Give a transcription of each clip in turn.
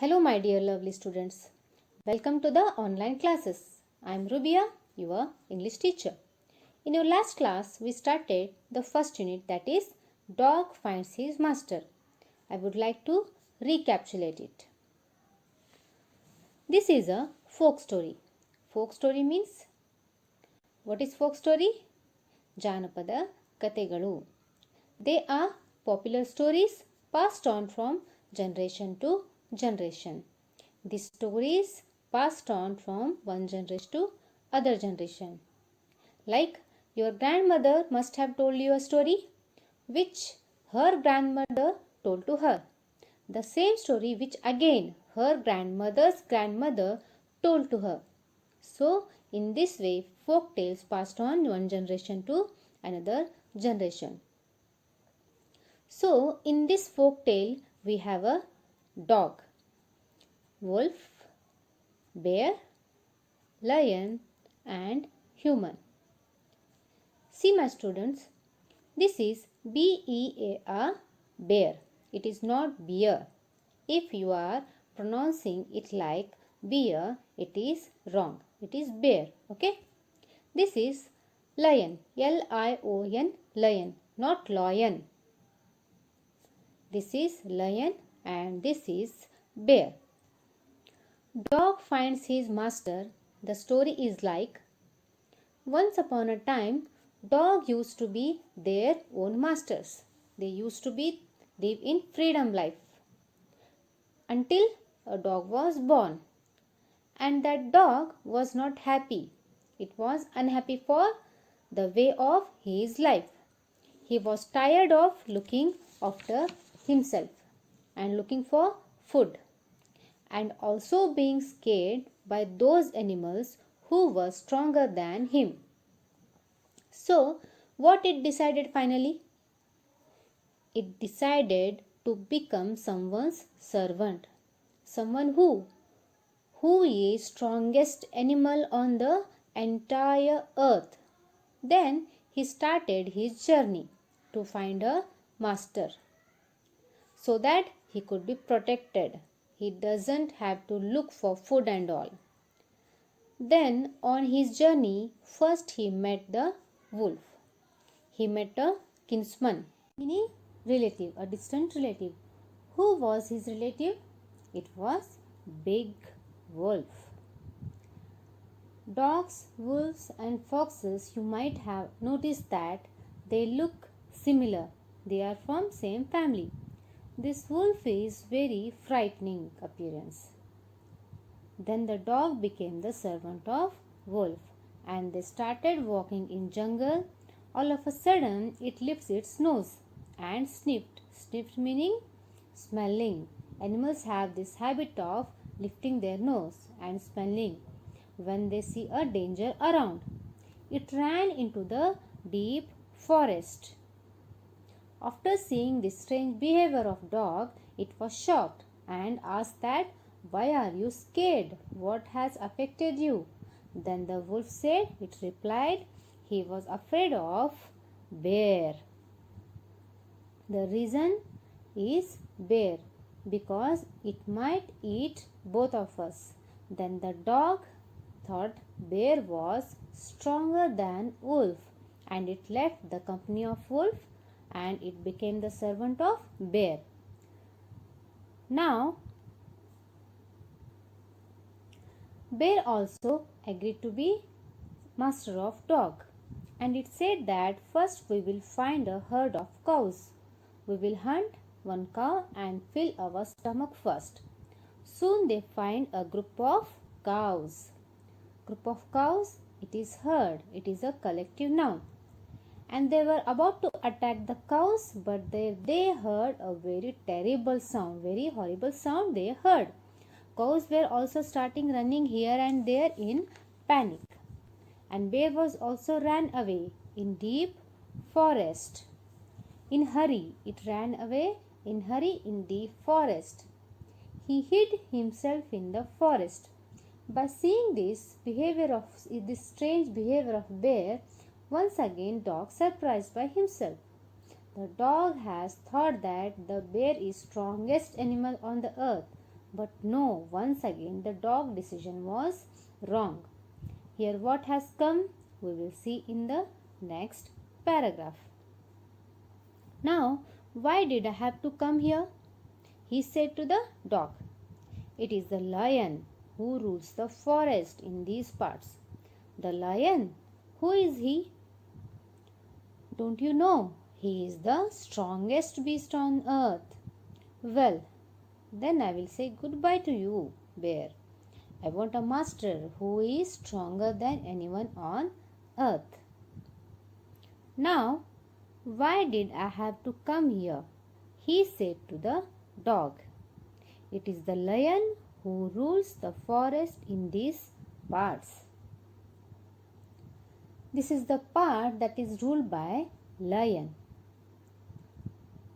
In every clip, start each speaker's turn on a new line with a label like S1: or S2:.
S1: Hello, my dear lovely students. Welcome to the online classes. I am Rubia, your English teacher. In your last class, we started the first unit, that is, Dog Finds His Master. I would like to recapitulate it. This is a folk story. Folk story means, what is folk story? Janapada Kategalu. They are popular stories passed on from generation to generation. These stories passed on from one generation to other generation. Like your grandmother must have told you a story which her grandmother told to her. The same story which again her grandmother's grandmother told to her. So in this way folk tales passed on one generation to another generation. So in this folk tale we have a dog, wolf, bear, lion and human. See my students, this is B-E-A-R, bear. It is not beer. If you are pronouncing it like beer, it is wrong. It is bear. Okay. This is lion. L-I-O-N, lion, not lion. This is lion and this is bear. Dog finds his master. The story is like, once upon a time, dog used to be their own masters. They used to live in freedom life until a dog was born. And that dog was not happy. It was unhappy for the way of his life. He was tired of looking after himself and looking for food, and also being scared by those animals who were stronger than him. So, what it decided finally? It decided to become someone's servant. Someone who is strongest animal on the entire earth. Then he started his journey to find a master so that he could be protected. He doesn't have to look for food and all. Then on his journey, first he met the wolf. He met a kinsman, meaning relative, a distant relative. Who was his relative? It was Big Wolf. Dogs, wolves and foxes, you might have noticed that they look similar. They are from same family. This wolf is very frightening appearance. Then the dog became the servant of wolf and they started walking in jungle. All of a sudden it lifts its nose and sniffed. Sniffed meaning smelling. Animals have this habit of lifting their nose and smelling when they see a danger around. It ran into the deep forest. After seeing this strange behavior of dog, it was shocked and asked that, "Why are you scared? What has affected you?" Then the wolf said, it replied, he was afraid of bear. The reason is bear, because it might eat both of us. Then the dog thought bear was stronger than wolf and it left the company of wolf and it became the servant of bear. Now, bear also agreed to be master of dog, and it said that first we will find a herd of cows. We will hunt one cow and fill our stomach first. Soon they find a group of cows. Group of cows, it is herd, it is a collective noun. And they were about to attack the cows, but they heard a very terrible sound, very horrible sound they heard. Cows were also starting running here and there in panic. And bear was also ran away in deep forest. In hurry, it ran away in hurry in deep forest. He hid himself in the forest. By seeing this strange behavior of bear, once again dog surprised by himself. The dog has thought that the bear is strongest animal on the earth, But no, once again the dog decision was wrong. Here what has come, we will see in the next paragraph. Now, why did I have to come here? He said to the dog. It is the lion who rules the forest in these parts. The lion? Who is he? Don't you know? He is the strongest beast on earth. Well, then I will say goodbye to you, bear. I want a master who is stronger than anyone on earth. Now, why did I have to come here? He said to the dog. It is the lion who rules the forest in these parts. This is the part that is ruled by lion.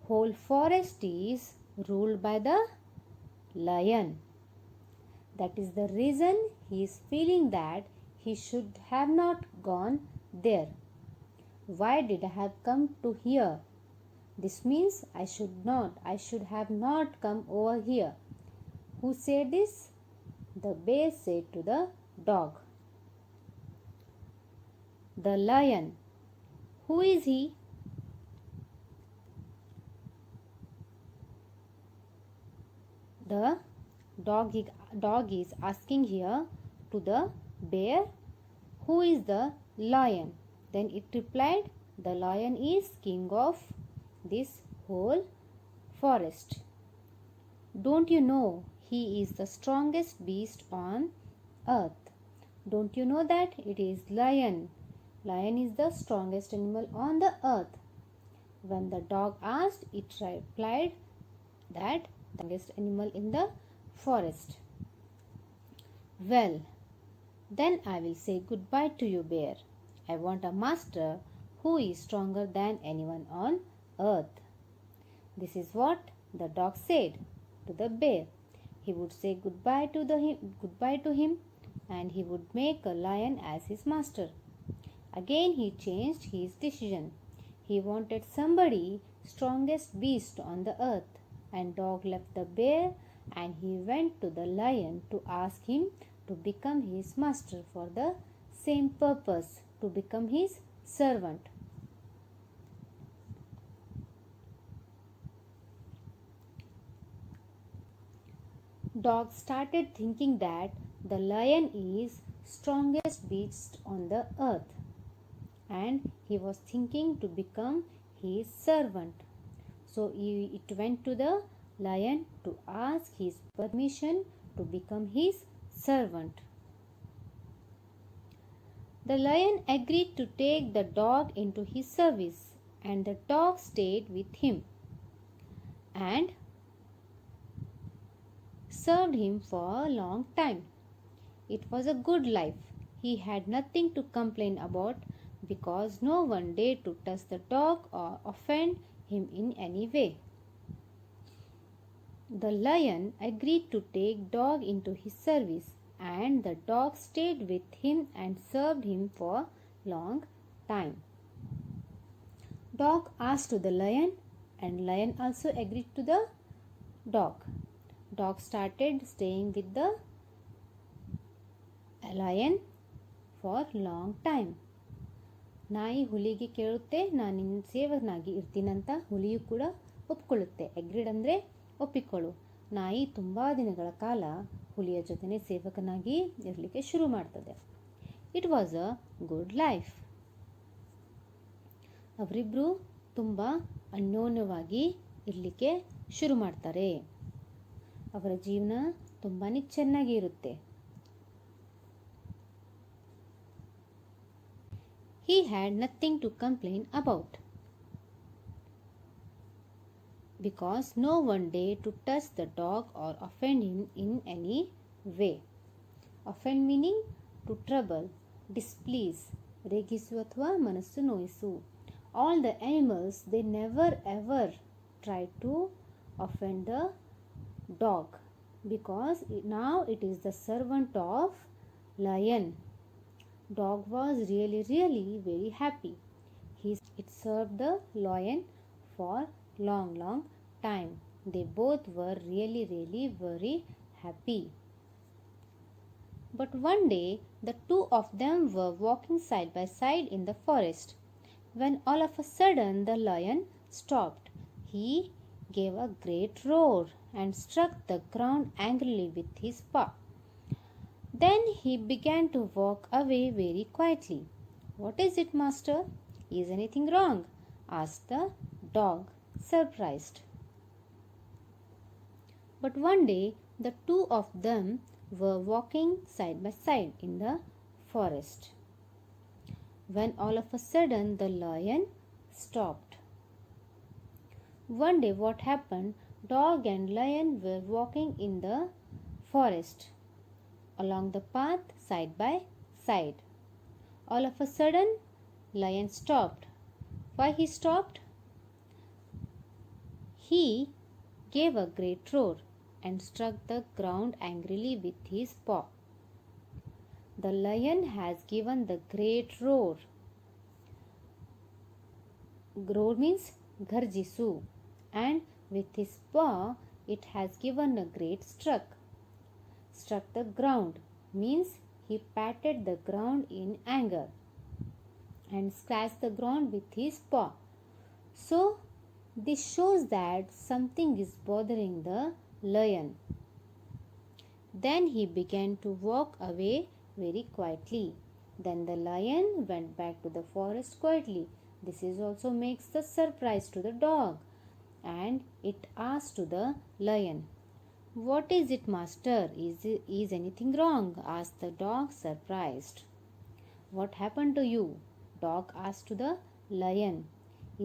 S1: Whole forest is ruled by the lion. That is the reason he is feeling that he should have not gone there. Why did I have come to here? This means I should have not come over here. Who said this? The bear said to the dog. The lion. Who is he? The dog is asking here to the bear, who is the lion? Then it replied, the lion is king of this whole forest. Don't you know he is the strongest beast on earth? Don't you know that it is lion? Lion is the strongest animal on the earth. When the dog asked, it replied that the strongest animal in the forest. Well, then I will say goodbye to you, bear. I want a master who is stronger than anyone on earth. This is what the dog said to the bear. He would say goodbye to him and he would make a lion as his master. Again he changed his decision. He wanted somebody strongest beast on the earth, and dog left the bear and he went to the lion to ask him to become his master for the same purpose, to become his servant. Dog started thinking that the lion is strongest beast on the earth, and he was thinking to become his servant. So it went to the lion to ask his permission to become his servant. The lion agreed to take the dog into his service, and the dog stayed with him and served him for a long time. It was a good life. He had nothing to complain about because no one dared to touch the dog or offend him in any way. The lion agreed to take dog into his service, and the dog stayed with him and served him for long time. Dog asked to the lion, and lion also agreed to the dog. Dog started staying with the lion for long time. ನಾಯಿ ಹುಲಿಗೆ ಕೇಳುತ್ತೆ, ನಾನು ನಿನ್ನ ಸೇವಕನಾಗಿ ಇರ್ತೀನಂತ. ಹುಲಿಯು ಕೂಡ ಒಪ್ಕೊಳ್ಳುತ್ತೆ. Agreed ಅಂದರೆ ಒಪ್ಪಿಕೊಳ್ಳು. ನಾಯಿ ತುಂಬ ದಿನಗಳ ಕಾಲ ಹುಲಿಯ ಜೊತೆನೇ ಸೇವಕನಾಗಿ ಇರಲಿಕ್ಕೆ ಶುರು ಮಾಡ್ತದೆ. It was a good life. ಅವರಿಬ್ಬರು ತುಂಬ ಅನ್ಯೋನ್ಯವಾಗಿ ಇರಲಿಕ್ಕೆ ಶುರು ಮಾಡ್ತಾರೆ. ಅವರ ಜೀವನ ತುಂಬಾ ಚೆನ್ನಾಗಿ ಇರುತ್ತೆ. He had nothing to complain about because no one dared to touch the dog or offend him in any way. Offend meaning to trouble, displease, ರೇಗಿಸು ಅಥವಾ ಮನಸ್ಸು ನೋಯಿಸು. All the animals, they never ever tried to offend the dog because now it is the servant of lion. Dog was really very happy. It served the lion for long time. They both were really very happy. But one day the two of them were walking side by side in the forest, when all of a sudden the lion stopped. He gave a great roar and struck the ground angrily with his paw. Then he began to walk away very quietly. "What is it, master? Is anything wrong?" asked the dog, surprised. But one day the two of them were walking side by side in the forest, when all of a sudden the lion stopped. One day what happened? Dog and lion were walking in the forest along the path side by side. All of a sudden lion stopped. Why he stopped? He gave a great roar and struck the ground angrily with his paw. The lion has given the great roar. Roar means garjisu, and with his paw it has given a great struck. Struck the ground means he patted the ground in anger and scratched the ground with his paw. So this shows that something is bothering the lion. Then he began to walk away very quietly. Then the lion went back to the forest quietly. This is also makes the surprise to the dog, and it asked to the lion, "What is it, master? Is anything wrong?" asked the dog, surprised. "What happened to you?" Dog asked to the lion.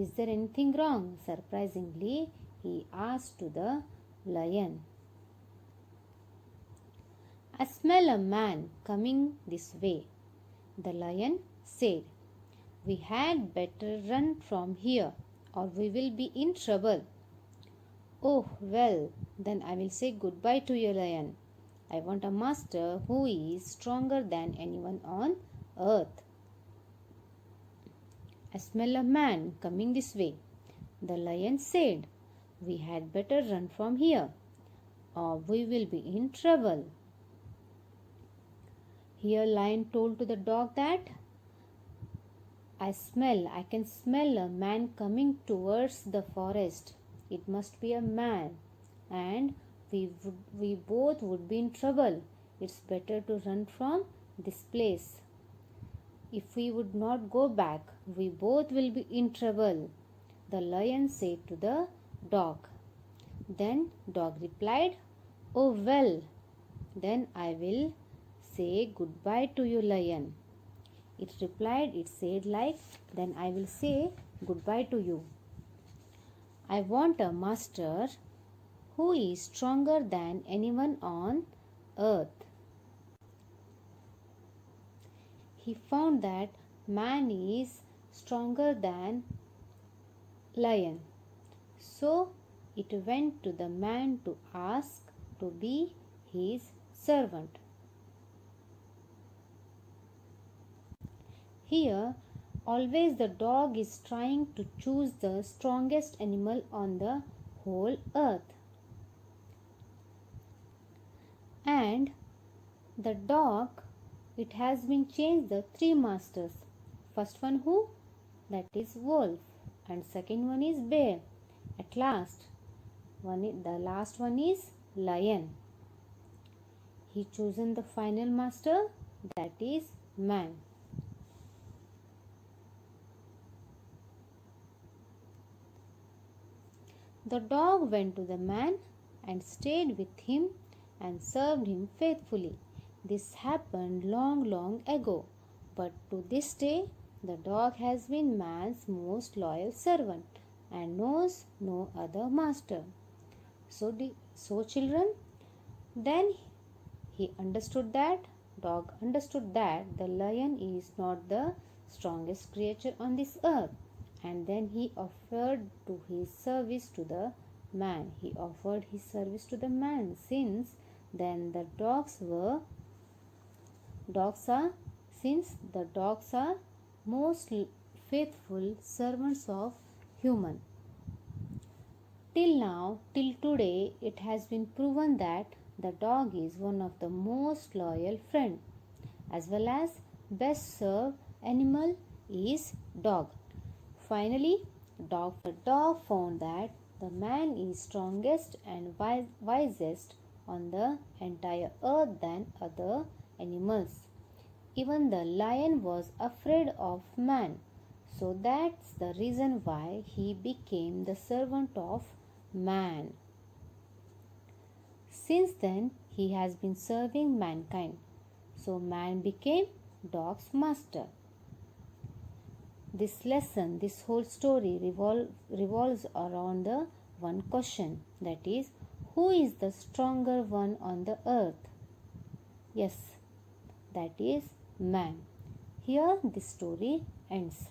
S1: "Is there anything wrong?" Surprisingly, he asked to the lion. "I smell a man coming this way," the lion said. "We had better run from here, or we will be in trouble." "Oh, well, then I will say goodbye to you, lion. I want a master who is stronger than anyone on earth." "I smell a man coming this way," the lion said. "We had better run from here, or we will be in trouble." Here lion told to the dog that, I can smell a man coming towards the forest. It must be a man, and we both would be in trouble. It's better to run from this place. If we would not go back, we both will be in trouble, the lion said to the dog. Then dog replied, "Oh well, then I will say goodbye to you, lion." It replied, it said like, "Then I will say goodbye to you. I want a master who is stronger than anyone on earth." He found that man is stronger than lion. So it went to the man to ask to be his servant. Here, always the dog is trying to choose the strongest animal on the whole earth. And the dog, it has been changed the three masters. First one who? That is wolf. And second one is bear. At last, the last one is lion. He chosen the final master, that is man. The dog went to the man and stayed with him and served him faithfully. This happened long, long ago, but to this day the dog has been man's most loyal servant and knows no other master. So children, then dog understood that the lion is not the strongest creature on this earth, and then he offered his service to the man. Since then the dogs are most faithful servants of human. Till now, till today, it has been proven that the dog is one of the most loyal friend, as well as best served animal is dog. Finally, the dog found that the man is strongest and wisest on the entire earth than other animals. Even the lion was afraid of man. So that's the reason why he became the servant of man. Since then, he has been serving mankind. So man became dog's master. This lesson, this whole story revolves around the one question, that is, who is the stronger one on the earth? Yes, that is man. Here this story ends.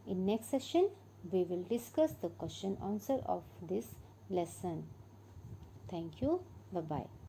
S1: In next session, we will discuss the question answer of this lesson. Thank you. Bye bye.